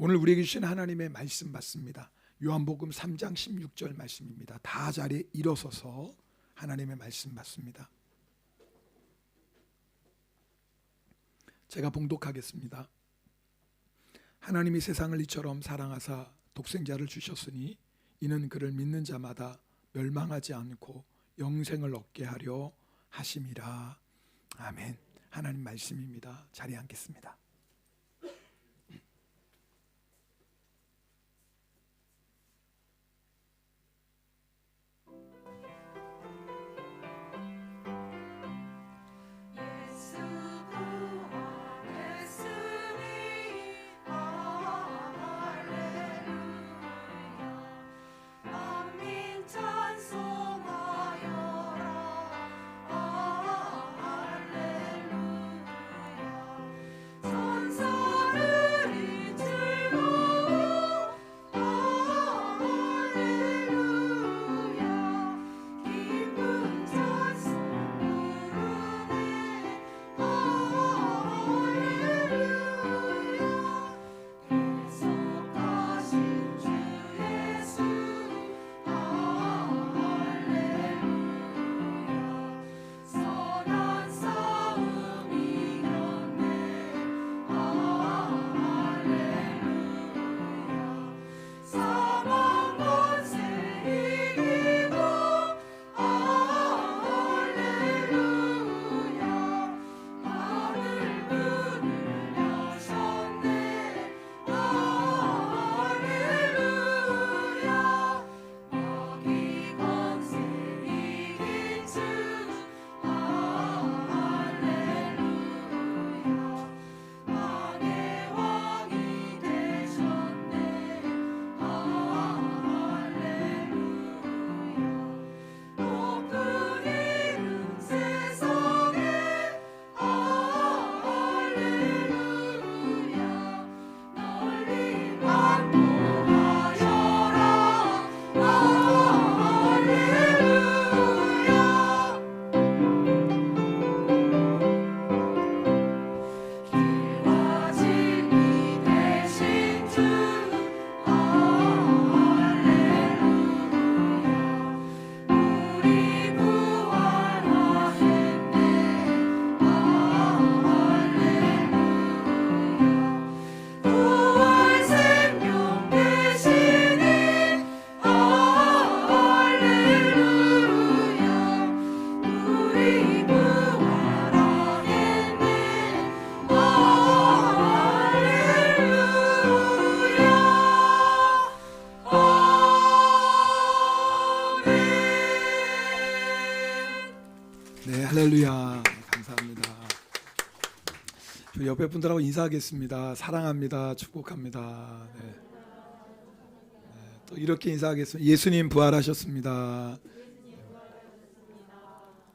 오늘 우리에게 주신 하나님의 말씀 맞습니다. 요한복음 3장 16절 말씀입니다. 다 자리에 일어서서 하나님의 말씀 맞습니다. 제가 봉독하겠습니다. 하나님이 세상을 이처럼 사랑하사 독생자를 주셨으니 이는 그를 믿는 자마다 멸망하지 않고 영생을 얻게 하려 하심이라. 아멘. 하나님 말씀입니다. 자리에 앉겠습니다. 네, 할렐루야. 감사합니다. 옆에 분들하고 인사하겠습니다. 사랑합니다. 축복합니다. 네. 또 이렇게 인사하겠습니다. 예수님 부활하셨습니다.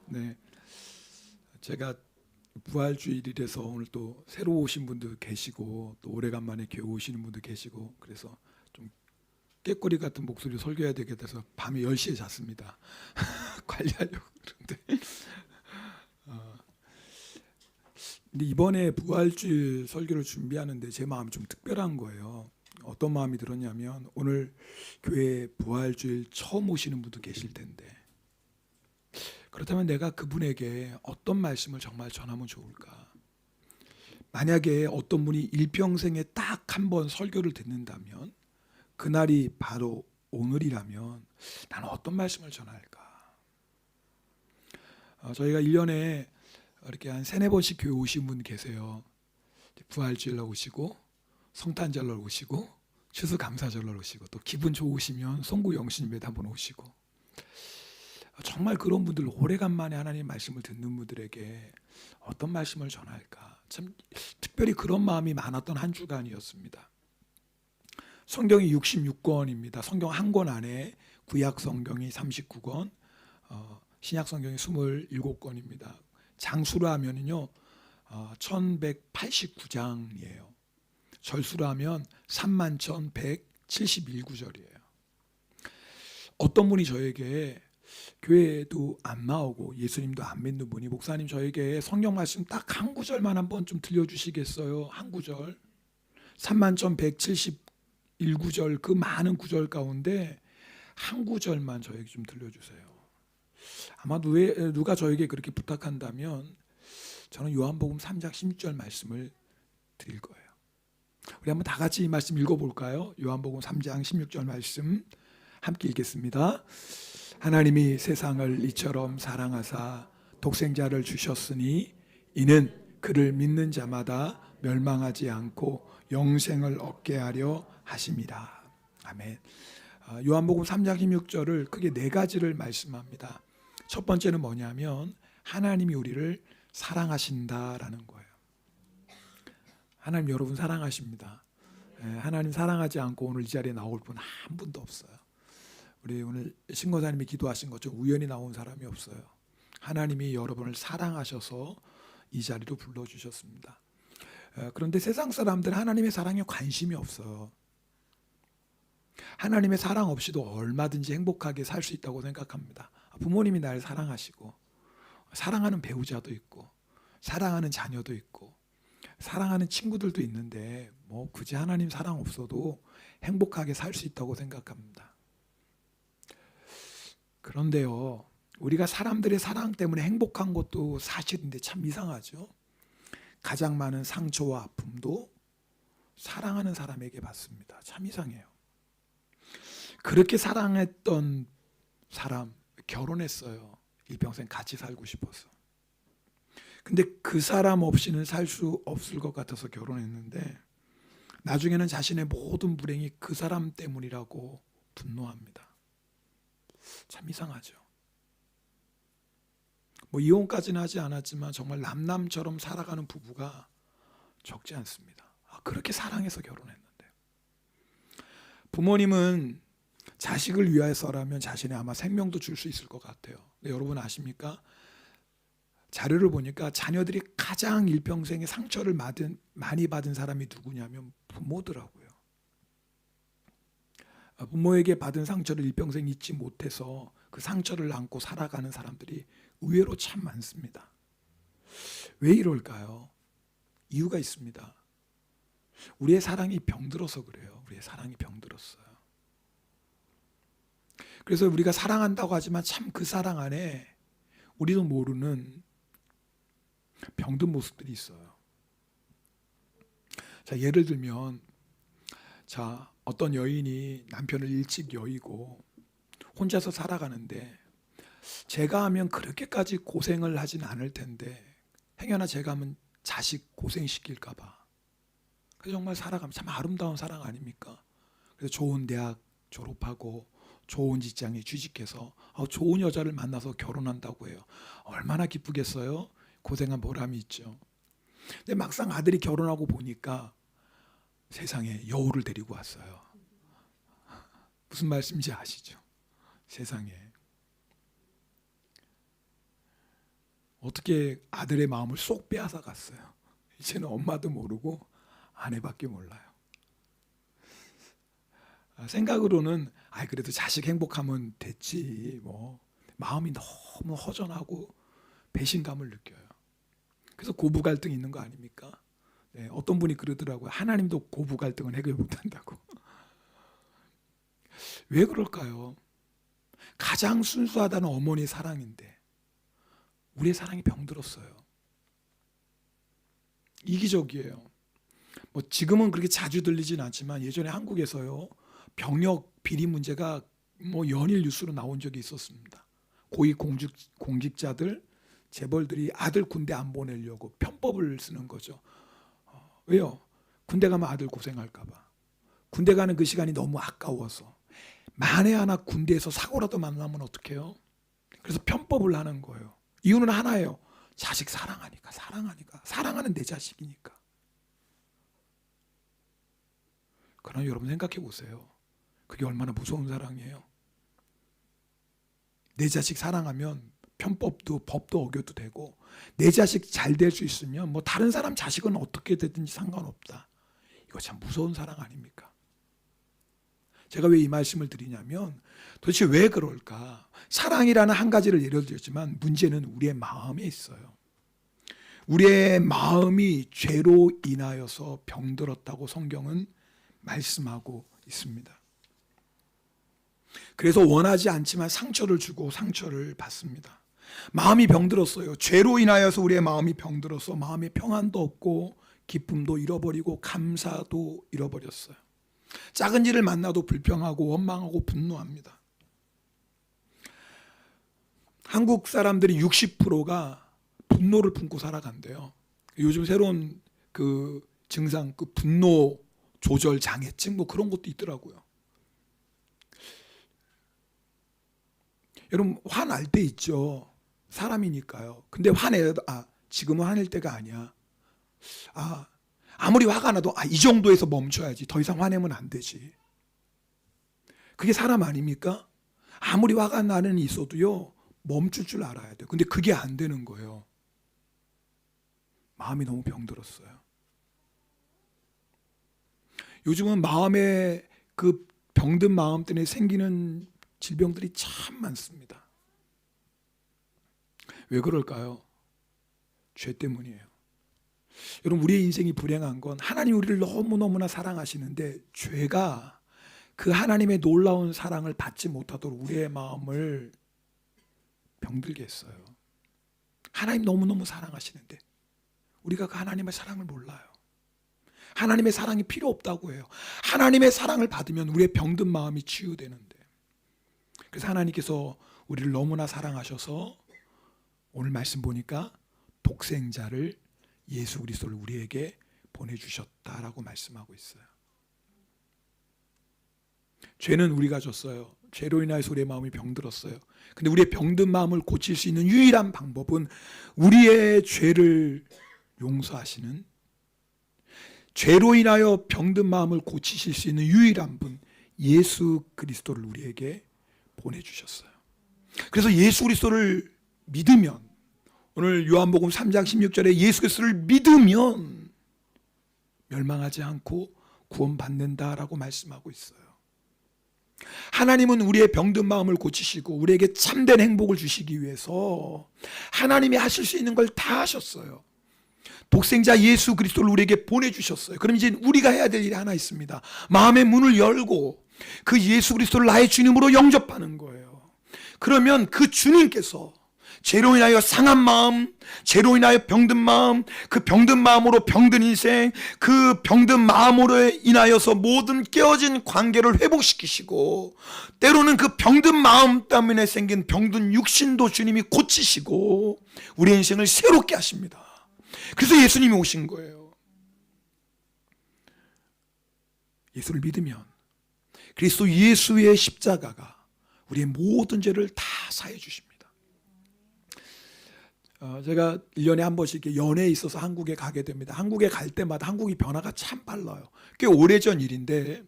네, 제가 부활주일이라서 오늘 또 새로 오신 분도 계시고 또 오래간만에 교회 오시는 분도 계시고 그래서 좀 깨꼬리 같은 목소리로 설교해야 되게 돼서 밤에 10시에 잤습니다. 관리하려고 그러는데 근데 이번에 부활주일 설교를 준비하는데 제 마음이 좀 특별한 거예요. 어떤 마음이 들었냐면 오늘 교회에 부활주일 처음 오시는 분도 계실 텐데 그렇다면 내가 그분에게 어떤 말씀을 정말 전하면 좋을까? 만약에 어떤 분이 일평생에 딱 한 번 설교를 듣는다면 그날이 바로 오늘이라면 나는 어떤 말씀을 전할까? 저희가 1년에 이렇게 한 3-4번씩 교회 오신 분 계세요. 부활주일날 오시고 성탄절날 오시고 추수감사절날 오시고 또 기분 좋으시면 송구 영신예배도 한번 오시고 정말 그런 분들 오래간만에 하나님 말씀을 듣는 분들에게 어떤 말씀을 전할까? 참 특별히 그런 마음이 많았던 한 주간이었습니다. 성경이 66권입니다. 성경 한 권 안에 구약 성경이 39권, 신약 성경이 27권입니다. 장수로 하면은요 1189장이에요. 절수로 하면 31,171구절이에요. 어떤 분이 저에게 교회에도 안 나오고 예수님도 안 믿는 분이 목사님 저에게 성경 말씀 딱 한 구절만 한번 좀 들려주시겠어요? 한 구절. 31,171구절 그 많은 구절 가운데 한 구절만 저에게 좀 들려주세요. 아마 누가 저에게 그렇게 부탁한다면 저는 요한복음 3장 16절 말씀을 드릴 거예요. 우리 한번 다 같이 이 말씀 읽어볼까요? 요한복음 3장 16절 말씀 함께 읽겠습니다. 하나님이 세상을 이처럼 사랑하사 독생자를 주셨으니 이는 그를 믿는 자마다 멸망하지 않고 영생을 얻게 하려 하심이라. 아멘. 요한복음 3장 16절을 크게 네 가지를 말씀합니다. 첫 번째는 뭐냐면 하나님이 우리를 사랑하신다라는 거예요. 하나님 여러분 사랑하십니다. 하나님 사랑하지 않고 오늘 이 자리에 나올 분 한 분도 없어요. 우리 오늘 신고사님이 기도하신 것처럼 우연히 나온 사람이 없어요. 하나님이 여러분을 사랑하셔서 이 자리로 불러주셨습니다. 그런데 세상 사람들은 하나님의 사랑에 관심이 없어요. 하나님의 사랑 없이도 얼마든지 행복하게 살 수 있다고 생각합니다. 부모님이 나를 사랑하시고 사랑하는 배우자도 있고 사랑하는 자녀도 있고 사랑하는 친구들도 있는데 뭐 굳이 하나님 사랑 없어도 행복하게 살 수 있다고 생각합니다. 그런데요, 우리가 사람들의 사랑 때문에 행복한 것도 사실인데 참 이상하죠. 가장 많은 상처와 아픔도 사랑하는 사람에게 받습니다. 참 이상해요. 그렇게 사랑했던 사람 결혼했어요. 일평생 같이 살고 싶어서. 근데 그 사람 없이는 살 수 없을 것 같아서 결혼했는데 나중에는 자신의 모든 불행이 그 사람 때문이라고 분노합니다. 참 이상하죠. 뭐 이혼까지는 하지 않았지만 정말 남남처럼 살아가는 부부가 적지 않습니다. 그렇게 사랑해서 결혼했는데. 부모님은 자식을 위해서라면 자신의 아마 생명도 줄 수 있을 것 같아요. 근데 여러분 아십니까? 자료를 보니까 자녀들이 가장 일평생에 상처를 많이 받은 사람이 누구냐면 부모더라고요. 부모에게 받은 상처를 일평생 잊지 못해서 그 상처를 안고 살아가는 사람들이 의외로 참 많습니다. 왜 이럴까요? 이유가 있습니다. 우리의 사랑이 병들어서 그래요. 우리의 사랑이 병들었어요. 그래서 우리가 사랑한다고 하지만 참 그 사랑 안에 우리도 모르는 병든 모습들이 있어요. 자, 예를 들면 어떤 여인이 남편을 일찍 여의고 혼자서 살아가는데 제가 하면 그렇게까지 고생을 하진 않을 텐데 행여나 제가 하면 자식 고생시킬까 봐. 그래서 정말 살아가면 참 아름다운 사랑 아닙니까? 그래서 좋은 대학 졸업하고 좋은 직장에 취직해서 좋은 여자를 만나서 결혼한다고 해요. 얼마나 기쁘겠어요? 고생한 보람이 있죠. 근데 막상 아들이 결혼하고 보니까 세상에 여우를 데리고 왔어요. 무슨 말씀인지 아시죠? 세상에 어떻게 아들의 마음을 쏙 빼앗아 갔어요. 이제는 엄마도 모르고 아내밖에 몰라요. 생각으로는 그래도 자식 행복하면 됐지 뭐 마음이 너무 허전하고 배신감을 느껴요. 그래서 고부 갈등이 있는 거 아닙니까? 네, 어떤 분이 그러더라고요. 하나님도 고부 갈등을 해결 못한다고. 왜 그럴까요? 가장 순수하다는 어머니의 사랑인데 우리의 사랑이 병들었어요. 이기적이에요. 뭐 지금은 그렇게 자주 들리진 않지만 예전에 한국에서요 병력 비리 문제가 뭐 연일 뉴스로 나온 적이 있었습니다. 고위 공직자들 재벌들이 아들 군대 안 보내려고 편법을 쓰는 거죠. 왜요? 군대 가면 아들 고생할까 봐. 군대 가는 그 시간이 너무 아까워서. 만에 하나 군대에서 사고라도 만나면 어떡해요? 그래서 편법을 하는 거예요. 이유는 하나예요. 자식 사랑하니까. 사랑하는 내 자식이니까. 그러나 여러분 생각해 보세요. 그게 얼마나 무서운 사랑이에요. 내 자식 사랑하면 편법도 법도 어겨도 되고 내 자식 잘 될 수 있으면 뭐 다른 사람 자식은 어떻게 되든지 상관없다. 이거 참 무서운 사랑 아닙니까? 제가 왜 이 말씀을 드리냐면 도대체 왜 그럴까? 사랑이라는 한 가지를 예를 들었지만 문제는 우리의 마음에 있어요. 우리의 마음이 죄로 인하여서 병들었다고 성경은 말씀하고 있습니다. 그래서 원하지 않지만 상처를 주고 상처를 받습니다. 마음이 병들었어요. 죄로 인하여서 우리의 마음이 병들어서 마음의 평안도 없고 기쁨도 잃어버리고 감사도 잃어버렸어요. 작은 일을 만나도 불평하고 원망하고 분노합니다. 한국 사람들이 60%가 분노를 품고 살아간대요. 요즘 새로운 그 증상, 그 분노 조절 장애증 뭐 그런 것도 있더라고요. 여러분 화날 때 있죠. 사람이니까요. 근데 화내도 지금은 화낼 때가 아니야. 아무리 화가 나도 이 정도에서 멈춰야지. 더 이상 화내면 안 되지. 그게 사람 아닙니까? 아무리 화가 나는 있어도요. 멈출 줄 알아야 돼요. 근데 그게 안 되는 거예요. 마음이 너무 병들었어요. 요즘은 마음에 그 병든 마음 때문에 생기는 질병들이 참 많습니다. 왜 그럴까요? 죄 때문이에요. 여러분 우리의 인생이 불행한 건 하나님 우리를 너무너무나 사랑하시는데 죄가 그 하나님의 놀라운 사랑을 받지 못하도록 우리의 마음을 병들게 했어요. 하나님 너무너무 사랑하시는데 우리가 그 하나님의 사랑을 몰라요. 하나님의 사랑이 필요 없다고 해요. 하나님의 사랑을 받으면 우리의 병든 마음이 치유되는데, 그래서 하나님께서 우리를 너무나 사랑하셔서 오늘 말씀 보니까 독생자를 예수 그리스도를 우리에게 보내주셨다라고 말씀하고 있어요. 죄는 우리가 졌어요. 죄로 인하여서 우리의 마음이 병들었어요. 근데 우리의 병든 마음을 고칠 수 있는 유일한 방법은 우리의 죄를 용서하시는, 죄로 인하여 병든 마음을 고치실 수 있는 유일한 분 예수 그리스도를 우리에게 보내주셨어요. 그래서 예수 그리스도를 믿으면, 오늘 요한복음 3장 16절에 예수 그리스도를 믿으면 멸망하지 않고 구원받는다라고 말씀하고 있어요. 하나님은 우리의 병든 마음을 고치시고 우리에게 참된 행복을 주시기 위해서 하나님이 하실 수 있는 걸 다 하셨어요. 독생자 예수 그리스도를 우리에게 보내주셨어요. 그럼 이제 우리가 해야 될 일이 하나 있습니다. 마음의 문을 열고 그 예수 그리스도를 나의 주님으로 영접하는 거예요. 그러면 그 주님께서 죄로 인하여 상한 마음, 죄로 인하여 병든 마음, 그 병든 마음으로 병든 인생, 그 병든 마음으로 인하여서 모든 깨어진 관계를 회복시키시고, 때로는 그 병든 마음 때문에 생긴 병든 육신도 주님이 고치시고 우리의 인생을 새롭게 하십니다. 그래서 예수님이 오신 거예요. 예수를 믿으면 그리스도 예수의 십자가가 우리의 모든 죄를 다 사해 주십니다. 제가 1년에 한 번씩 연애에 있어서 한국에 가게 됩니다. 한국에 갈 때마다 한국이 변화가 참 빨라요. 꽤 오래전 일인데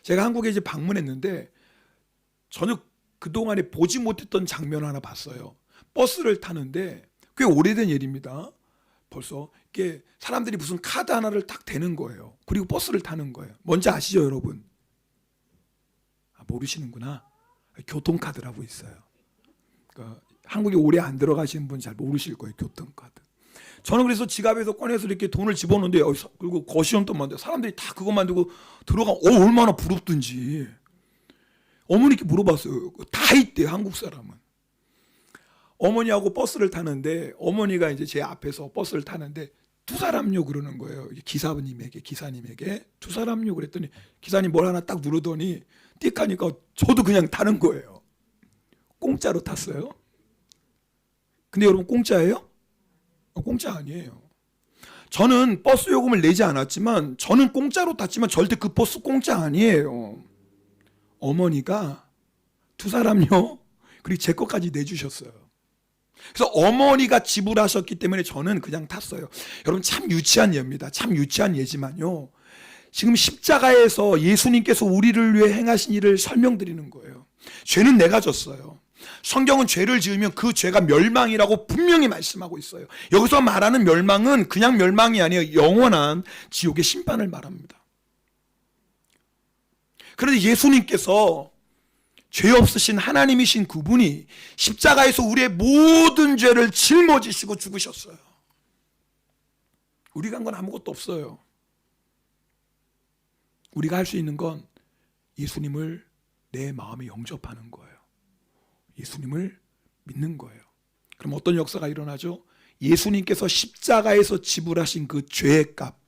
제가 한국에 이제 방문했는데 전혀 그동안에 보지 못했던 장면 하나 봤어요. 버스를 타는데 꽤 오래된 일입니다. 벌써 이게 사람들이 무슨 카드 하나를 딱 대는 거예요. 그리고 버스를 타는 거예요. 뭔지 아시죠, 여러분? 모르시는구나. 교통카드라고 있어요. 그러니까 한국에 오래 안 들어가시는 분 잘 모르실 거예요, 교통카드. 저는 그래서 지갑에서 꺼내서 이렇게 돈을 집어넣는데, 그리고 거시원돈 만데 사람들이 다 그것만 두고 들어가. 얼마나 부럽든지. 어머니께 물어봤어요. 다 있대요, 한국 사람은. 어머니하고 버스를 타는데, 어머니가 이제 제 앞에서 버스를 타는데 두 사람요 그러는 거예요. 기사님에게 두 사람요 그랬더니 기사님 뭘 하나 딱 누르더니 띡 하니까 저도 그냥 타는 거예요. 공짜로 탔어요. 근데 여러분 공짜예요? 공짜 아니에요. 저는 버스 요금을 내지 않았지만, 저는 공짜로 탔지만 절대 그 버스 공짜 아니에요. 어머니가 두 사람요 그리고 제 것까지 내주셨어요. 그래서 어머니가 지불하셨기 때문에 저는 그냥 탔어요. 여러분 참 유치한 예입니다. 참 유치한 예지만요, 지금 십자가에서 예수님께서 우리를 위해 행하신 일을 설명드리는 거예요. 죄는 내가 졌어요. 성경은 죄를 지으면 그 죄가 멸망이라고 분명히 말씀하고 있어요. 여기서 말하는 멸망은 그냥 멸망이 아니에요. 영원한 지옥의 심판을 말합니다. 그런데 예수님께서 죄 없으신 하나님이신 그분이 십자가에서 우리의 모든 죄를 짊어지시고 죽으셨어요. 우리가 한 건 아무것도 없어요. 우리가 할 수 있는 건 예수님을 내 마음에 영접하는 거예요. 예수님을 믿는 거예요. 그럼 어떤 역사가 일어나죠? 예수님께서 십자가에서 지불하신 그 죄의 값,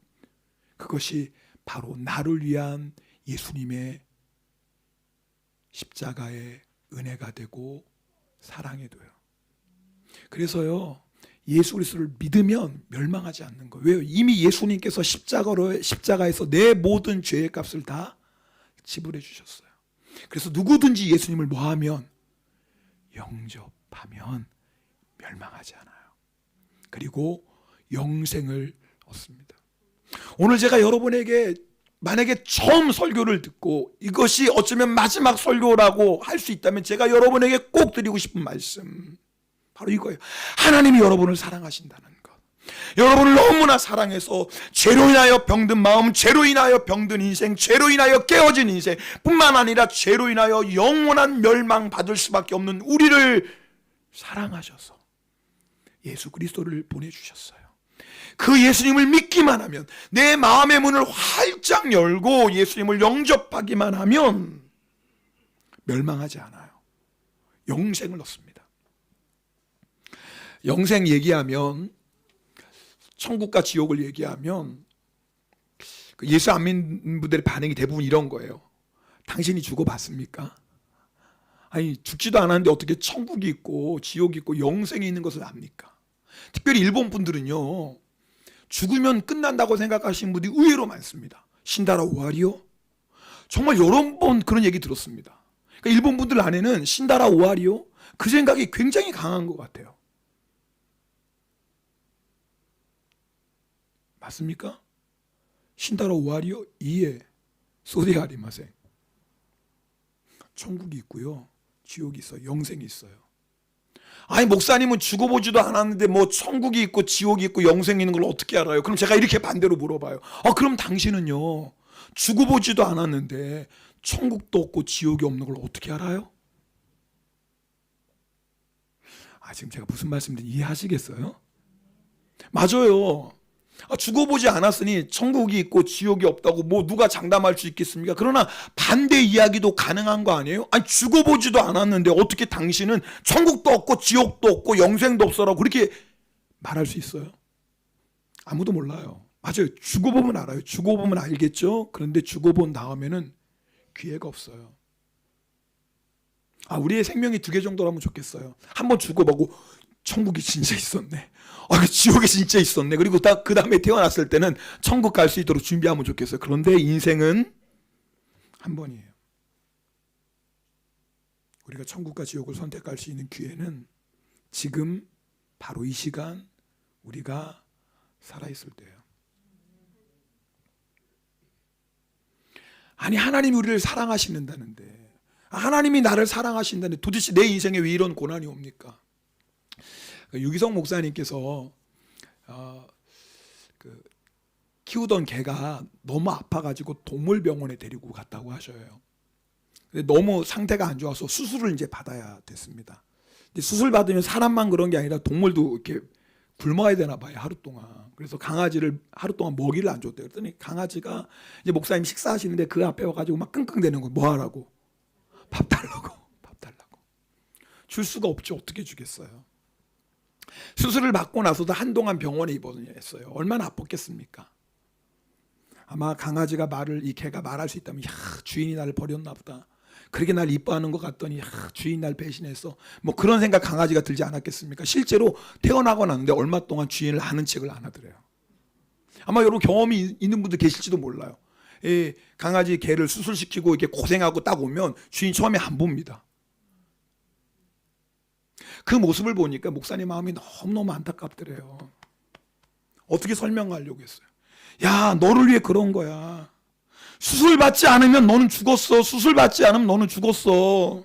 그것이 바로 나를 위한 예수님의 십자가의 은혜가 되고 사랑이 돼요. 그래서요, 예수 그리스도를 믿으면 멸망하지 않는 거예요. 왜요? 이미 예수님께서 십자가에서 내 모든 죄의 값을 다 지불해 주셨어요. 그래서 누구든지 예수님을 뭐하면, 영접하면 멸망하지 않아요. 그리고 영생을 얻습니다. 오늘 제가 여러분에게 만약에 처음 설교를 듣고 이것이 어쩌면 마지막 설교라고 할 수 있다면 제가 여러분에게 꼭 드리고 싶은 말씀, 바로 이거예요. 하나님이 여러분을 사랑하신다는 것. 여러분을 너무나 사랑해서 죄로 인하여 병든 마음, 죄로 인하여 병든 인생, 죄로 인하여 깨어진 인생 뿐만 아니라 죄로 인하여 영원한 멸망받을 수밖에 없는 우리를 사랑하셔서 예수 그리스도를 보내주셨어요. 그 예수님을 믿기만 하면, 내 마음의 문을 활짝 열고 예수님을 영접하기만 하면 멸망하지 않아요. 영생을 얻습니다. 영생 얘기하면, 천국과 지옥을 얘기하면 예수 안 믿는 분들의 반응이 대부분 이런 거예요. 당신이 죽어봤습니까? 아니, 죽지도 않았는데 어떻게 천국이 있고 지옥이 있고 영생이 있는 것을 압니까? 특별히 일본 분들은요, 죽으면 끝난다고 생각하시는 분들이 의외로 많습니다. 신다라 오하리요? 정말 여러 번 그런 얘기 들었습니다. 그러니까 일본 분들 안에는 신다라 오하리요? 그 생각이 굉장히 강한 것 같아요. 맞습니까? 신다라 오하리요? 이에 소리아리마생. 천국이 있고요, 지옥이 있어요. 영생이 있어요. 아니, 목사님은 죽어보지도 않았는데 뭐 천국이 있고 지옥이 있고 영생이 있는 걸 어떻게 알아요? 그럼 제가 이렇게 반대로 물어봐요. 그럼 당신은요, 죽어보지도 않았는데 천국도 없고 지옥이 없는 걸 어떻게 알아요? 지금 제가 무슨 말씀인지 이해하시겠어요? 맞아요. 죽어보지 않았으니 천국이 있고 지옥이 없다고 뭐 누가 장담할 수 있겠습니까? 그러나 반대 이야기도 가능한 거 아니에요? 아니, 죽어보지도 않았는데 어떻게 당신은 천국도 없고 지옥도 없고 영생도 없어라고 그렇게 말할 수 있어요? 아무도 몰라요. 맞아요. 죽어보면 알아요. 죽어보면 알겠죠? 그런데 죽어본 다음에는 기회가 없어요. 우리의 생명이 2개 정도라면 좋겠어요. 한번 죽어보고 천국이 진짜 있었네, 지옥이 진짜 있었네, 그리고 그 다음에 태어났을 때는 천국 갈 수 있도록 준비하면 좋겠어요. 그런데 인생은 한 번이에요. 우리가 천국과 지옥을 선택할 수 있는 기회는 지금 바로 이 시간 우리가 살아있을 때예요. 아니, 하나님이 우리를 사랑하시는다는데, 하나님이 나를 사랑하신다는데 도대체 내 인생에 왜 이런 고난이 옵니까? 유기성 목사님께서 키우던 개가 너무 아파가지고 동물병원에 데리고 갔다고 하셔요. 근데 너무 상태가 안 좋아서 수술을 이제 받아야 됐습니다. 근데 수술 받으면 사람만 그런 게 아니라 동물도 이렇게 굶어야 되나 봐요, 하루 동안. 그래서 강아지를 하루 동안 먹이를 안 줬대요. 그랬더니 강아지가 이제 목사님 식사하시는데 그 앞에 와가지고 막 끙끙대는 거예요. 뭐 하라고? 밥 달라고. 밥 달라고. 줄 수가 없죠. 어떻게 주겠어요? 수술을 받고 나서도 한동안 병원에 입원했어요. 얼마나 아팠겠습니까? 아마 강아지가 이 개가 말할 수 있다면, 주인이 나를 버렸나 보다, 그렇게 날 이뻐하는 것 같더니 주인 날 배신했어, 뭐 그런 생각 강아지가 들지 않았겠습니까? 실제로 태어나고 났는데 얼마 동안 주인을 아는 척을 안 하더래요. 아마 여러분 경험이 있는 분들 계실지도 몰라요. 강아지 개를 수술시키고 이렇게 고생하고 딱 오면 주인 처음에 안 봅니다. 그 모습을 보니까 목사님 마음이 너무너무 안타깝더래요. 어떻게 설명하려고 했어요? 야, 너를 위해 그런 거야. 수술 받지 않으면 너는 죽었어. 수술 받지 않으면 너는 죽었어.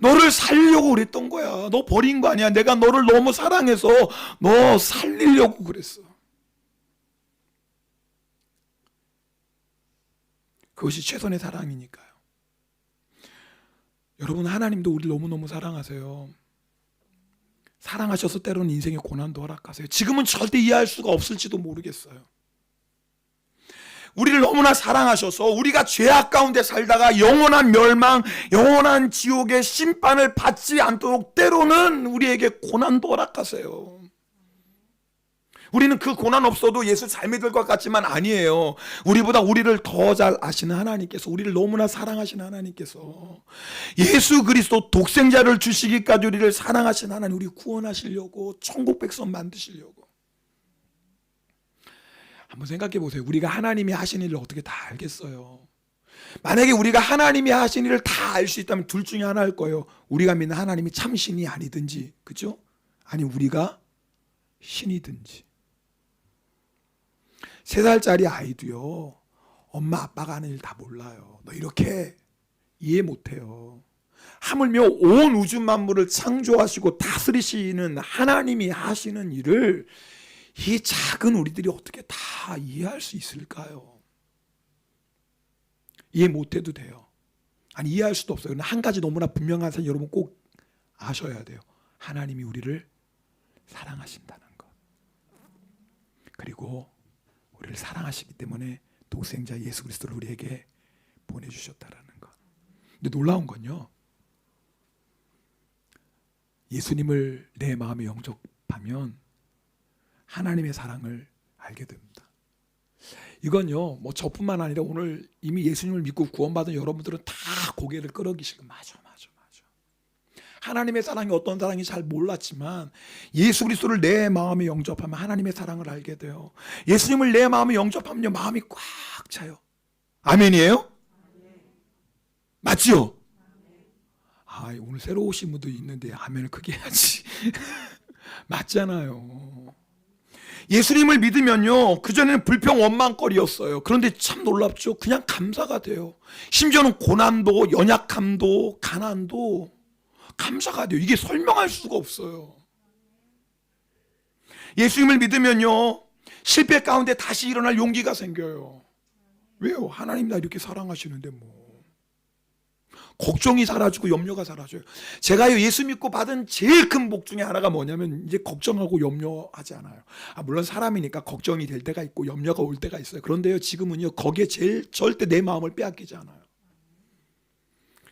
너를 살리려고 그랬던 거야. 너 버린 거 아니야. 내가 너를 너무 사랑해서 너 살리려고 그랬어. 그것이 최선의 사랑이니까요. 여러분, 하나님도 우리를 너무너무 사랑하세요. 사랑하셔서 때로는 인생의 고난도 허락하세요. 지금은 절대 이해할 수가 없을지도 모르겠어요. 우리를 너무나 사랑하셔서 우리가 죄악 가운데 살다가 영원한 멸망, 영원한 지옥의 심판을 받지 않도록 때로는 우리에게 고난도 허락하세요. 우리는 그 고난 없어도 예수 잘 믿을 것 같지만 아니에요. 우리보다 우리를 더 잘 아시는 하나님께서, 우리를 너무나 사랑하시는 하나님께서 예수 그리스도 독생자를 주시기까지 우리를 사랑하신 하나님, 우리 구원하시려고 천국 백성 만드시려고. 한번 생각해 보세요. 우리가 하나님이 하신 일을 어떻게 다 알겠어요? 만약에 우리가 하나님이 하신 일을 다 알 수 있다면 둘 중에 하나일 거예요. 우리가 믿는 하나님이 참신이 아니든지, 그죠? 아니 우리가 신이든지. 3살짜리 아이도요, 엄마 아빠가 하는 일 다 몰라요. 너 이렇게 이해 못해요. 하물며 온 우주 만물을 창조하시고 다스리시는 하나님이 하시는 일을 이 작은 우리들이 어떻게 다 이해할 수 있을까요? 이해 못해도 돼요. 아니 이해할 수도 없어요. 그러나 한 가지 너무나 분명한 사실 여러분 꼭 아셔야 돼요. 하나님이 우리를 사랑하신다는 것. 그리고 우리를 사랑하시기 때문에 독생자 예수 그리스도를 우리에게 보내주셨다라는 것. 근데 놀라운 건요, 예수님을 내 마음에 영접하면 하나님의 사랑을 알게 됩니다. 이건요, 뭐 저뿐만 아니라 오늘 이미 예수님을 믿고 구원받은 여러분들은 다 고개를 끄덕이시고 맞아. 하나님의 사랑이 어떤 사랑인지 잘 몰랐지만 예수 그리스도를 내 마음에 영접하면 하나님의 사랑을 알게 돼요. 예수님을 내 마음에 영접하면요, 마음이 꽉 차요. 아멘이에요? 맞죠? 아, 오늘 새로 오신 분도 있는데 아멘을 크게 해야지. 맞잖아요. 예수님을 믿으면요, 그전에는 불평 원망거리였어요. 그런데 참 놀랍죠. 그냥 감사가 돼요. 심지어는 고난도, 연약함도, 가난도 감사가 돼요. 이게 설명할 수가 없어요. 예수님을 믿으면요, 실패 가운데 다시 일어날 용기가 생겨요. 왜요? 하나님 나 이렇게 사랑하시는데 뭐. 걱정이 사라지고 염려가 사라져요. 제가요, 예수 믿고 받은 제일 큰 복 중에 하나가 뭐냐면 이제 걱정하고 염려하지 않아요. 물론 사람이니까 걱정이 될 때가 있고 염려가 올 때가 있어요. 그런데요, 지금은요, 거기에 제일 절대 내 마음을 빼앗기지 않아요.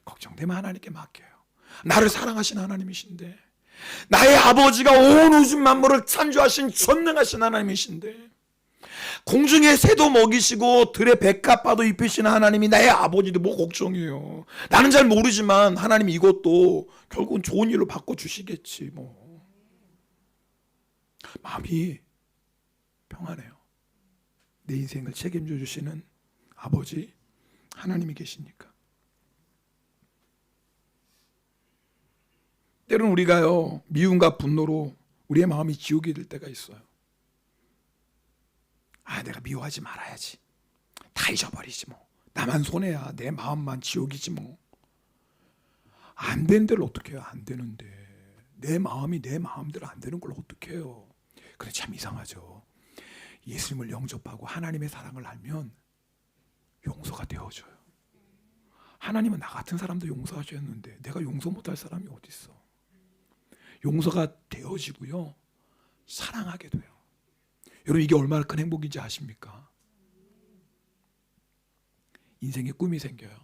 걱정되면 하나님께 맡겨요. 나를 사랑하신 하나님이신데, 나의 아버지가 온 우주 만물을 창조하신 전능하신 하나님이신데, 공중의 새도 먹이시고 들의 백합화도 입히시는 하나님이 나의 아버지인데 뭐 걱정이에요. 나는 잘 모르지만 하나님이 이것도 결국은 좋은 일로 바꿔주시겠지 뭐. 마음이 평안해요. 내 인생을 책임져 주시는 아버지 하나님이 계시니까. 때로는 우리가요, 미움과 분노로 우리의 마음이 지옥이 될 때가 있어요. 내가 미워하지 말아야지. 다 잊어버리지 뭐. 나만 손해야. 내 마음만 지옥이지 뭐. 안 되는 데를 어떻게 해요? 안 되는데. 내 마음이 내 마음대로 안 되는 걸 어떻게 해요? 그래 참 이상하죠. 예수님을 영접하고 하나님의 사랑을 알면 용서가 되어져요. 하나님은 나 같은 사람도 용서하셨는데 내가 용서 못할 사람이 어디 있어? 용서가 되어지고요, 사랑하게 돼요. 여러분 이게 얼마나 큰 행복인지 아십니까? 인생에 꿈이 생겨요.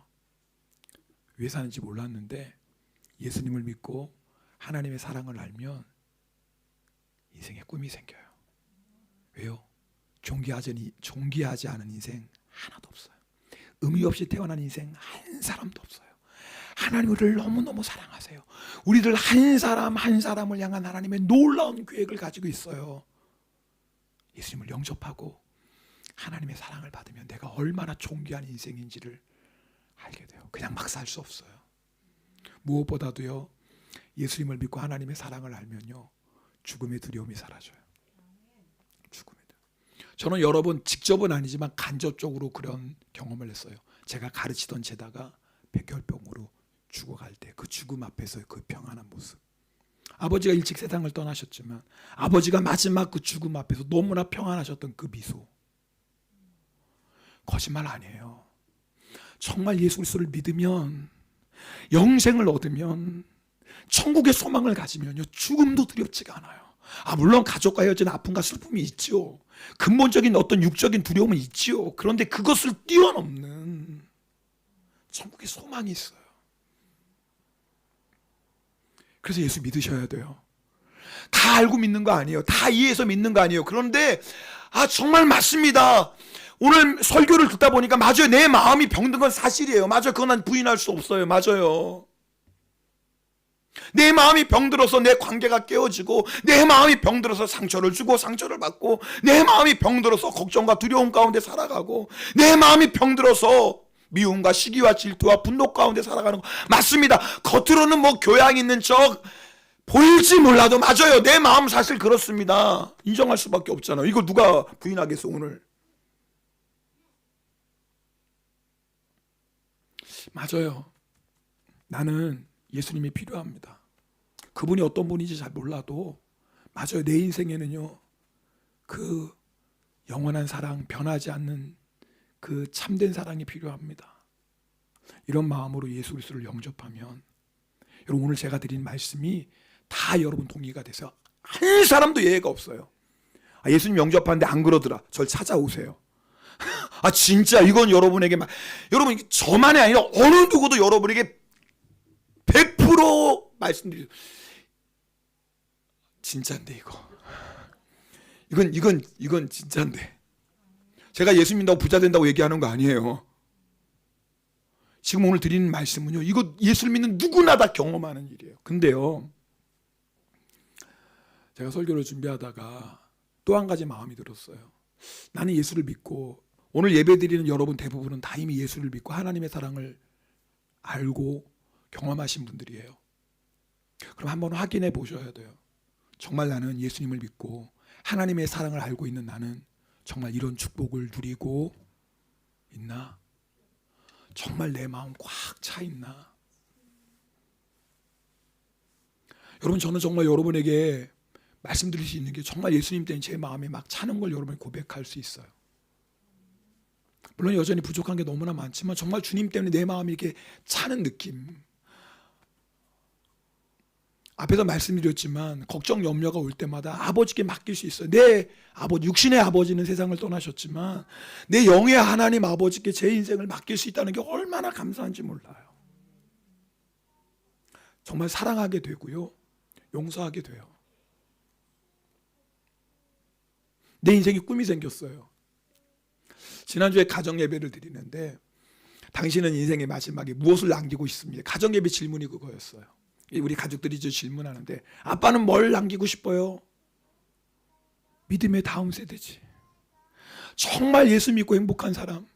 왜 사는지 몰랐는데 예수님을 믿고 하나님의 사랑을 알면 인생에 꿈이 생겨요. 왜요? 존귀하지 않은 인생 하나도 없어요. 의미 없이 태어난 인생 한 사람도 없어요. 하나님 우리를 너무너무 사랑하세요. 우리들 한 사람 한 사람을 향한 하나님의 놀라운 계획을 가지고 있어요. 예수님을 영접하고 하나님의 사랑을 받으면 내가 얼마나 존귀한 인생인지를 알게 돼요. 그냥 막 살 수 없어요. 무엇보다도요, 예수님을 믿고 하나님의 사랑을 알면요, 죽음의 두려움이 사라져요. 죽음의 두려움. 저는 여러 번 직접은 아니지만 간접적으로 그런 경험을 했어요. 제가 가르치던 제자가 백혈병으로 죽어갈 때 그 죽음 앞에서의 그 평안한 모습. 아버지가 일찍 세상을 떠나셨지만 아버지가 마지막 그 죽음 앞에서 너무나 평안하셨던 그 미소. 거짓말 아니에요. 정말 예수 그리스도를 믿으면, 영생을 얻으면 천국의 소망을 가지면요, 죽음도 두렵지가 않아요. 물론 가족과 헤어진 아픔과 슬픔이 있죠. 근본적인 어떤 육적인 두려움은 있지요. 그런데 그것을 뛰어넘는 천국의 소망이 있어요. 그래서 예수 믿으셔야 돼요. 다 알고 믿는 거 아니에요. 다 이해해서 믿는 거 아니에요. 그런데 정말 맞습니다. 오늘 설교를 듣다 보니까 맞아요. 내 마음이 병든 건 사실이에요. 맞아요. 그건 난 부인할 수 없어요. 맞아요. 내 마음이 병들어서 내 관계가 깨어지고, 내 마음이 병들어서 상처를 주고 상처를 받고, 내 마음이 병들어서 걱정과 두려움 가운데 살아가고, 내 마음이 병들어서 미움과 시기와 질투와 분노 가운데 살아가는 거 맞습니다. 겉으로는 뭐 교양 있는 척 보일지 몰라도 맞아요. 내 마음 사실 그렇습니다. 인정할 수밖에 없잖아요. 이걸 누가 부인하겠어 오늘. 맞아요. 나는 예수님이 필요합니다. 그분이 어떤 분인지 잘 몰라도 맞아요. 내 인생에는요, 그 영원한 사랑, 변하지 않는 그 참된 사랑이 필요합니다. 이런 마음으로 예수 그리스도를 영접하면, 여러분 오늘 제가 드린 말씀이 다 여러분 동의가 돼서 한 사람도 예외가 없어요. 예수님 영접하는데 안 그러더라, 절 찾아오세요. 진짜 이건 여러분에게 여러분 저만이 아니라 어느 누구도 여러분에게 100% 말씀드리죠. 진짜인데 이건 진짜인데. 제가 예수 믿는다고 부자 된다고 얘기하는 거 아니에요. 지금 오늘 드리는 말씀은요, 이거 예수를 믿는 누구나 다 경험하는 일이에요. 근데요, 제가 설교를 준비하다가 또 한 가지 마음이 들었어요. 나는 예수를 믿고, 오늘 예배 드리는 여러분 대부분은 다 이미 예수를 믿고 하나님의 사랑을 알고 경험하신 분들이에요. 그럼 한번 확인해 보셔야 돼요. 정말 나는 예수님을 믿고 하나님의 사랑을 알고 있는 나는 정말 이런 축복을 누리고 있나? 정말 내 마음 꽉 차 있나? 여러분, 저는 정말 여러분에게 말씀드릴 수 있는 게, 정말 예수님 때문에 제 마음이 막 차는 걸 여러분이 고백할 수 있어요. 물론 여전히 부족한 게 너무나 많지만 정말 주님 때문에 내 마음이 이렇게 차는 느낌. 앞에서 말씀드렸지만 걱정 염려가 올 때마다 아버지께 맡길 수 있어요. 내 아버지, 육신의 아버지는 세상을 떠나셨지만 내 영의 하나님 아버지께 제 인생을 맡길 수 있다는 게 얼마나 감사한지 몰라요. 정말 사랑하게 되고요, 용서하게 돼요. 내 인생에 꿈이 생겼어요. 지난주에 가정 예배를 드리는데, 당신은 인생의 마지막에 무엇을 남기고 싶습니까? 가정 예배 질문이 그거였어요. 우리 가족들이 질문하는데, 아빠는 뭘 남기고 싶어요? 믿음의 다음 세대지. 정말 예수 믿고 행복한 사람,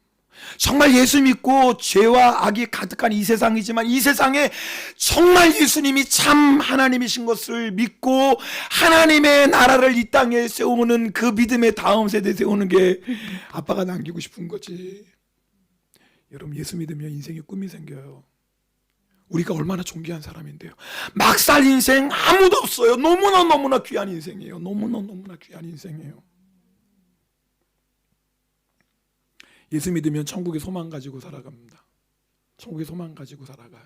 정말 예수 믿고 죄와 악이 가득한 이 세상이지만 이 세상에 정말 예수님이 참 하나님이신 것을 믿고 하나님의 나라를 이 땅에 세우는 그 믿음의 다음 세대 세우는 게 아빠가 남기고 싶은 거지. 여러분, 예수 믿으면 인생에 꿈이 생겨요. 우리가 얼마나 존귀한 사람인데요. 막 살 인생 아무도 없어요. 너무나 귀한 인생이에요. 너무나 귀한 인생이에요. 예수 믿으면 천국의 소망 가지고 살아갑니다. 천국의 소망 가지고 살아가요.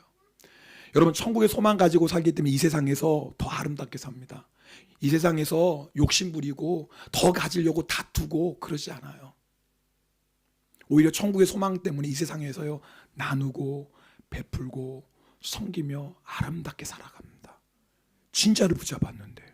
여러분, 천국의 소망 가지고 살기 때문에 이 세상에서 더 아름답게 삽니다. 이 세상에서 욕심 부리고 더 가지려고 다투고 그러지 않아요. 오히려 천국의 소망 때문에 이 세상에서요, 나누고 베풀고 섬기며 아름답게 살아갑니다. 진짜를 붙잡았는데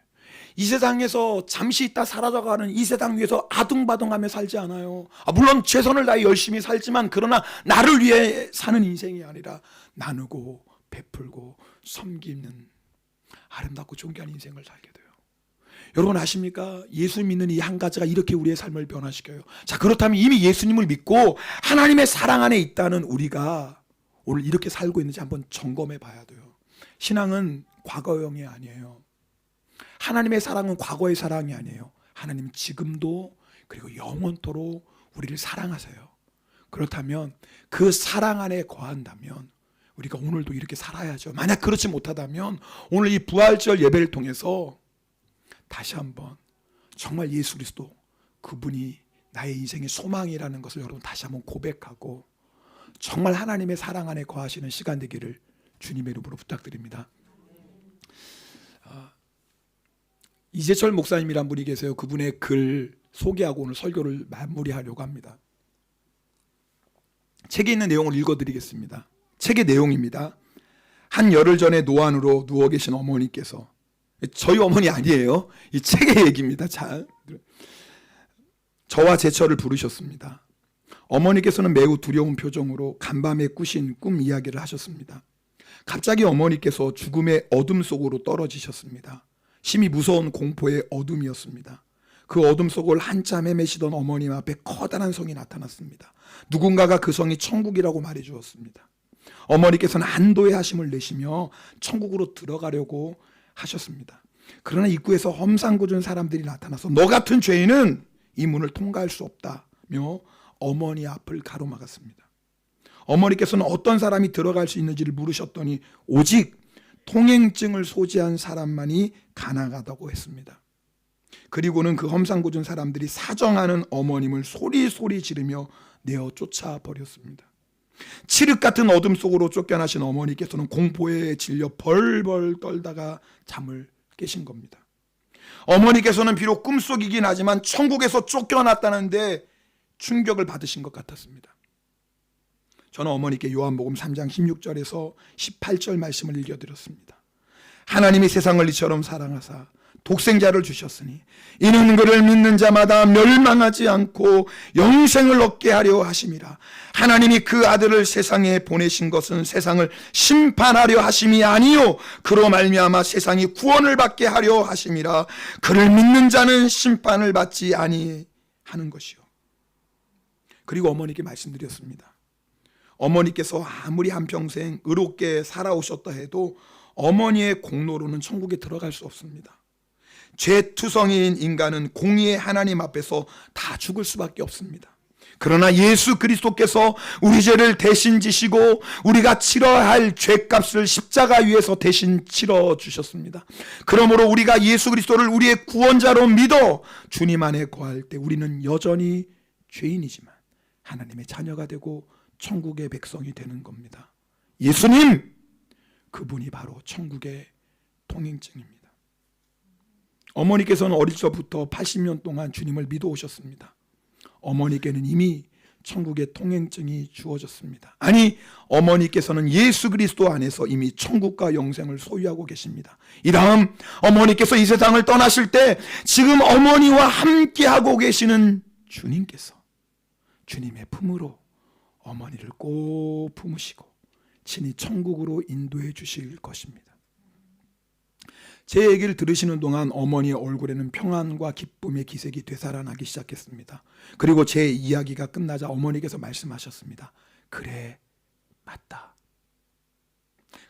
이 세상에서 잠시 있다 사라져가는 이 세상 위에서 아둥바둥하며 살지 않아요. 물론 최선을 다해 열심히 살지만, 그러나 나를 위해 사는 인생이 아니라 나누고 베풀고 섬기는 아름답고 존귀한 인생을 살게 돼요. 여러분 아십니까? 예수 믿는 이 한 가지가 이렇게 우리의 삶을 변화시켜요. 자, 그렇다면 이미 예수님을 믿고 하나님의 사랑 안에 있다는 우리가 오늘 이렇게 살고 있는지 한번 점검해 봐야 돼요. 신앙은 과거형이 아니에요. 하나님의 사랑은 과거의 사랑이 아니에요. 하나님 지금도 그리고 영원토록 우리를 사랑하세요. 그렇다면 그 사랑 안에 거한다면 우리가 오늘도 이렇게 살아야죠. 만약 그렇지 못하다면 오늘 이 부활절 예배를 통해서 다시 한번 정말 예수 그리스도, 그분이 나의 인생의 소망이라는 것을 여러분 다시 한번 고백하고 정말 하나님의 사랑 안에 거하시는 시간 되기를 주님의 이름으로 부탁드립니다. 이재철 목사님이란 분이 계세요. 그분의 글 소개하고 오늘 설교를 마무리하려고 합니다. 책에 있는 내용을 읽어드리겠습니다. 책의 내용입니다. 한 열흘 전에 노안으로 누워 계신 어머니께서, 저희 어머니 아니에요. 이 책의 얘기입니다. 잘 저와 제철을 부르셨습니다. 어머니께서는 매우 두려운 표정으로 간밤에 꾸신 꿈 이야기를 하셨습니다. 갑자기 어머니께서 죽음의 어둠 속으로 떨어지셨습니다. 심히 무서운 공포의 어둠이었습니다. 그 어둠 속을 한참 헤매시던 어머님 앞에 커다란 성이 나타났습니다. 누군가가 그 성이 천국이라고 말해 주었습니다. 어머니께서는 안도의 하심을 내시며 천국으로 들어가려고 하셨습니다. 그러나 입구에서 험상궂은 사람들이 나타나서 너 같은 죄인은 이 문을 통과할 수 없다며 어머니 앞을 가로막았습니다. 어머니께서는 어떤 사람이 들어갈 수 있는지를 물으셨더니 오직 통행증을 소지한 사람만이 가능하다고 했습니다. 그리고는 그 험상궂은 사람들이 사정하는 어머님을 소리 지르며 내어 쫓아버렸습니다. 칠흑 같은 어둠 속으로 쫓겨나신 어머니께서는 공포에 질려 벌벌 떨다가 잠을 깨신 겁니다. 어머니께서는 비록 꿈속이긴 하지만 천국에서 쫓겨났다는데 충격을 받으신 것 같았습니다. 저는 어머니께 요한복음 3장 16절에서 18절 말씀을 읽어드렸습니다. 하나님이 세상을 이처럼 사랑하사 독생자를 주셨으니 이는 그를 믿는 자마다 멸망하지 않고 영생을 얻게 하려 하심이라. 하나님이 그 아들을 세상에 보내신 것은 세상을 심판하려 하심이 아니요 그로 말미암아 세상이 구원을 받게 하려 하심이라. 그를 믿는 자는 심판을 받지 아니하는 것이요. 그리고 어머니께 말씀드렸습니다. 어머니께서 아무리 한평생 의롭게 살아오셨다 해도 어머니의 공로로는 천국에 들어갈 수 없습니다. 죄투성이인 인간은 공의의 하나님 앞에서 다 죽을 수밖에 없습니다. 그러나 예수 그리스도께서 우리 죄를 대신 지시고 우리가 치러야 할 죄값을 십자가 위에서 대신 치러 주셨습니다. 그러므로 우리가 예수 그리스도를 우리의 구원자로 믿어 주님 안에 거할 때 우리는 여전히 죄인이지만 하나님의 자녀가 되고 천국의 백성이 되는 겁니다. 예수님, 그분이 바로 천국의 통행증입니다. 어머니께서는 어릴 적부터 80년 동안 주님을 믿어 오셨습니다. 어머니께는 이미 천국의 통행증이 주어졌습니다. 아니, 어머니께서는 예수 그리스도 안에서 이미 천국과 영생을 소유하고 계십니다. 이 다음 어머니께서 이 세상을 떠나실 때 지금 어머니와 함께하고 계시는 주님께서 주님의 품으로 어머니를 꼭 품으시고 친히 천국으로 인도해 주실 것입니다. 제 얘기를 들으시는 동안 어머니의 얼굴에는 평안과 기쁨의 기색이 되살아나기 시작했습니다. 그리고 제 이야기가 끝나자 어머니께서 말씀하셨습니다. 그래, 맞다.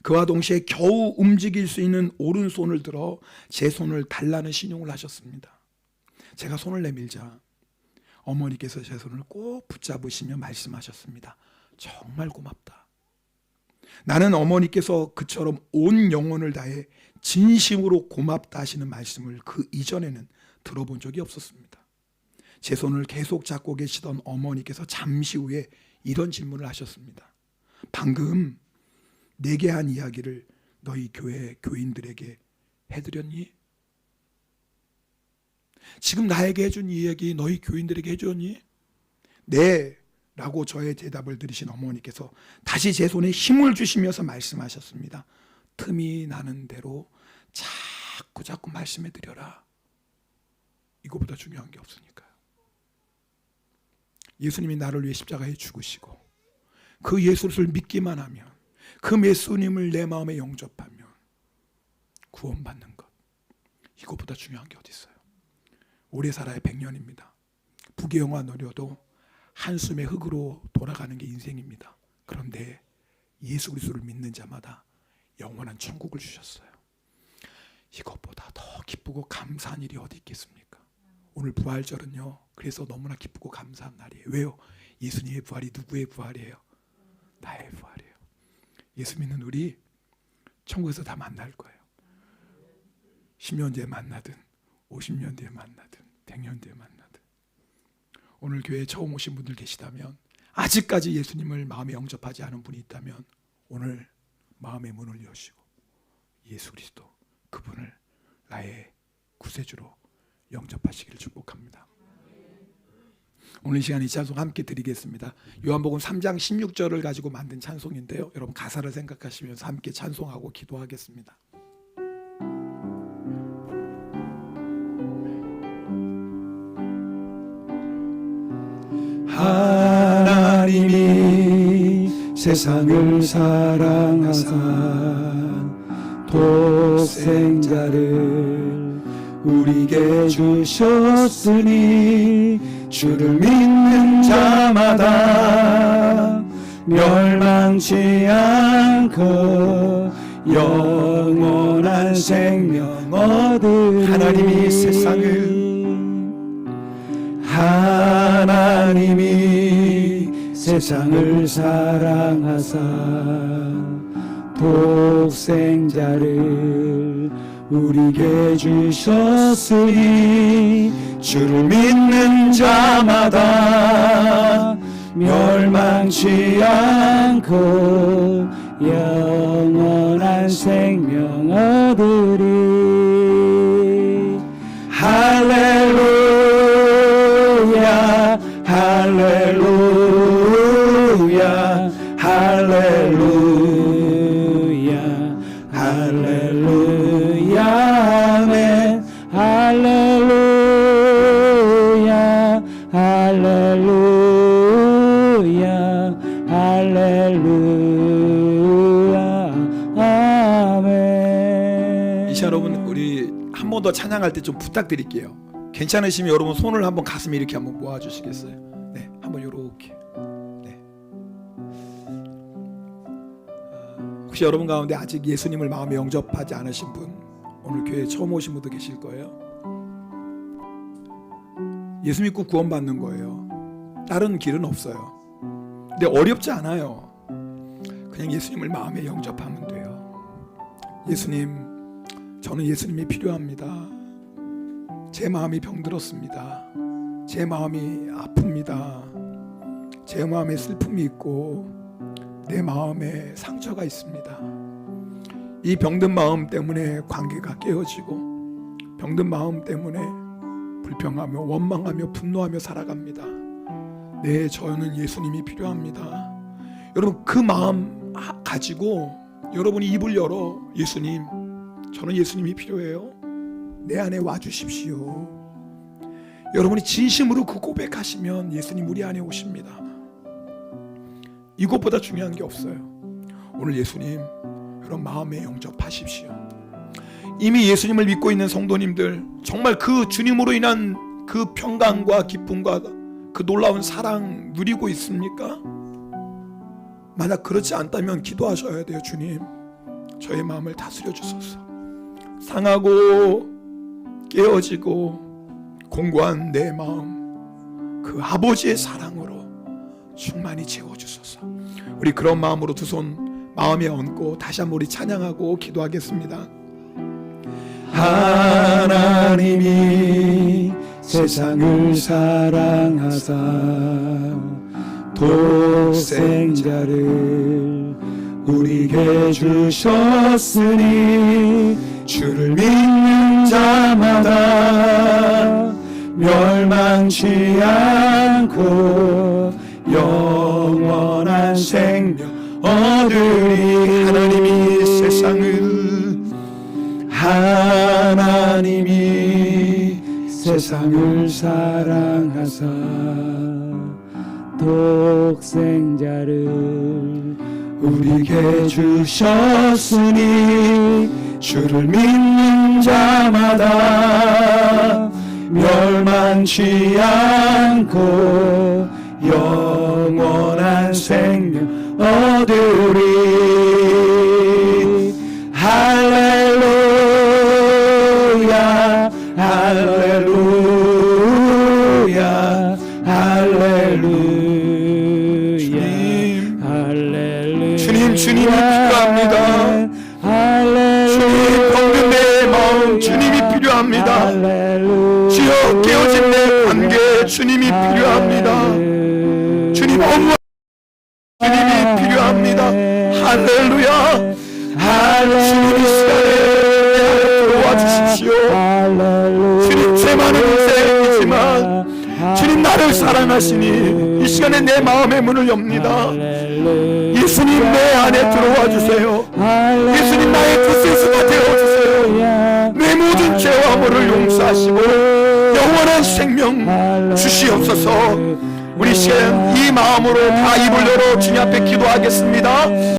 그와 동시에 겨우 움직일 수 있는 오른손을 들어 제 손을 달라는 신용을 하셨습니다. 제가 손을 내밀자 어머니께서 제 손을 꼭 붙잡으시며 말씀하셨습니다. 정말 고맙다. 나는 어머니께서 그처럼 온 영혼을 다해 진심으로 고맙다 하시는 말씀을 그 이전에는 들어본 적이 없었습니다. 제 손을 계속 잡고 계시던 어머니께서 잠시 후에 이런 질문을 하셨습니다. 방금 내게 한 이야기를 너희 교회 교인들에게 해드렸니? 지금 나에게 해준 이야기 너희 교인들에게 해줬니? 네, 라고 저의 대답을 들으신 어머니께서 다시 제 손에 힘을 주시면서 말씀하셨습니다. 틈이 나는 대로 자꾸 말씀해 드려라. 이거보다 중요한 게 없으니까요. 예수님이 나를 위해 십자가에 죽으시고 그 예수를 믿기만 하면, 그 예수님을 내 마음에 영접하면 구원받는 것, 이거보다 중요한 게 어디 있어요? 오래 살아야 100년입니다. 부귀영화 누려도 한숨의 흙으로 돌아가는 게 인생입니다. 그런데 예수 그리스도를 믿는 자마다 영원한 천국을 주셨어요. 이것보다 더 기쁘고 감사한 일이 어디 있겠습니까? 오늘 부활절은요, 그래서 너무나 기쁘고 감사한 날이에요. 왜요? 예수님의 부활이 누구의 부활이에요? 나의 부활이에요. 예수 믿는 우리 천국에서 다 만날 거예요. 10년 뒤에 만나든 50년 뒤에 만나든 100년 뒤에 만나든. 오늘 교회에 처음 오신 분들 계시다면, 아직까지 예수님을 마음에 영접하지 않은 분이 있다면 오늘 마음의 문을 여시고 예수 그리스도, 그분을 나의 구세주로 영접하시기를 축복합니다. 오늘 이 시간 이 찬송 함께 드리겠습니다. 요한복음 3장 16절을 가지고 만든 찬송인데요, 여러분 가사를 생각하시면서 함께 찬송하고 기도하겠습니다. 하나님이 세상을 사랑하사 독생자를 우리에게 주셨으니 주를 믿는 자마다 멸망치 않고 영원한 생명 얻으리. 하나님이 세상을 사랑하사 독생자를 우리에게 주셨으니 주를 믿는 자마다 멸망치 않고 영원한 생명 얻으리. 할렐루야 할렐루야 할렐루야 할렐루야 아멘. 할렐루야 할렐루야 할렐루야 아멘. 이 시간 여러분 우리 한 번 더 찬양할 때 좀 부탁드릴게요. 괜찮으시면 여러분 손을 한번 가슴에 이렇게 한번 모아주시겠어요? 네, 한번 요렇게. 네. 혹시 여러분 가운데 아직 예수님을 마음에 영접하지 않으신 분, 오늘 교회에 처음 오신 분도 계실 거예요. 예수 믿고 구원받는 거예요. 다른 길은 없어요. 근데 어렵지 않아요. 그냥 예수님을 마음에 영접하면 돼요. 예수님, 저는 예수님이 필요합니다. 제 마음이 병들었습니다. 제 마음이 아픕니다. 제 마음에 슬픔이 있고 내 마음에 상처가 있습니다. 이 병든 마음 때문에 관계가 깨어지고 병든 마음 때문에 불평하며 원망하며 분노하며 살아갑니다. 네, 저는 예수님이 필요합니다. 여러분 그 마음 가지고 여러분이 입을 열어, 예수님, 저는 예수님이 필요해요. 내 안에 와주십시오. 여러분이 진심으로 그 고백하시면 예수님 우리 안에 오십니다. 이것보다 중요한 게 없어요. 오늘 예수님 여러분 마음에 영접하십시오. 이미 예수님을 믿고 있는 성도님들, 정말 그 주님으로 인한 그 평강과 기쁨과 그 놀라운 사랑 누리고 있습니까? 만약 그렇지 않다면 기도하셔야 돼요. 주님, 저의 마음을 다스려 주소서. 상하고 깨어지고 공고한 내 마음, 그 아버지의 사랑으로 충만히 채워주소서. 우리 그런 마음으로 두 손 마음에 얹고 다시 한번 우리 찬양하고 기도하겠습니다. 하나님이 세상을 사랑하사 독생자를 우리에게 주셨으니 주를 믿는 자마다 멸망치 않고 영원한 생명 얻으리. 하나님이 세상을 사랑하사 독생자를 우리에게 주셨으니 주를 믿는 자마다 멸망치 않고 영원한 생명 얻으리. 할렐루야 할렐루야 할렐루야. 주님, 주님이 필요합니다. 주님, 병든 내 마음 주님이 필요합니다. 주여, 깨어진 내 관계 주님이 필요합니다. 주님, 어머 주님이 필요합니다. 할렐루야. 주님이 시간에 도와주십시오. 나를 사랑하시니 이 시간에 내 마음의 문을 엽니다. 예수님 내 안에 들어와 주세요. 예수님 나의 구세주가 되어주세요. 내 모든 죄와 허물을 용서하시고 영원한 생명 주시옵소서. 우리 시간 이 마음으로 다 입을 열어 주님 앞에 기도하겠습니다.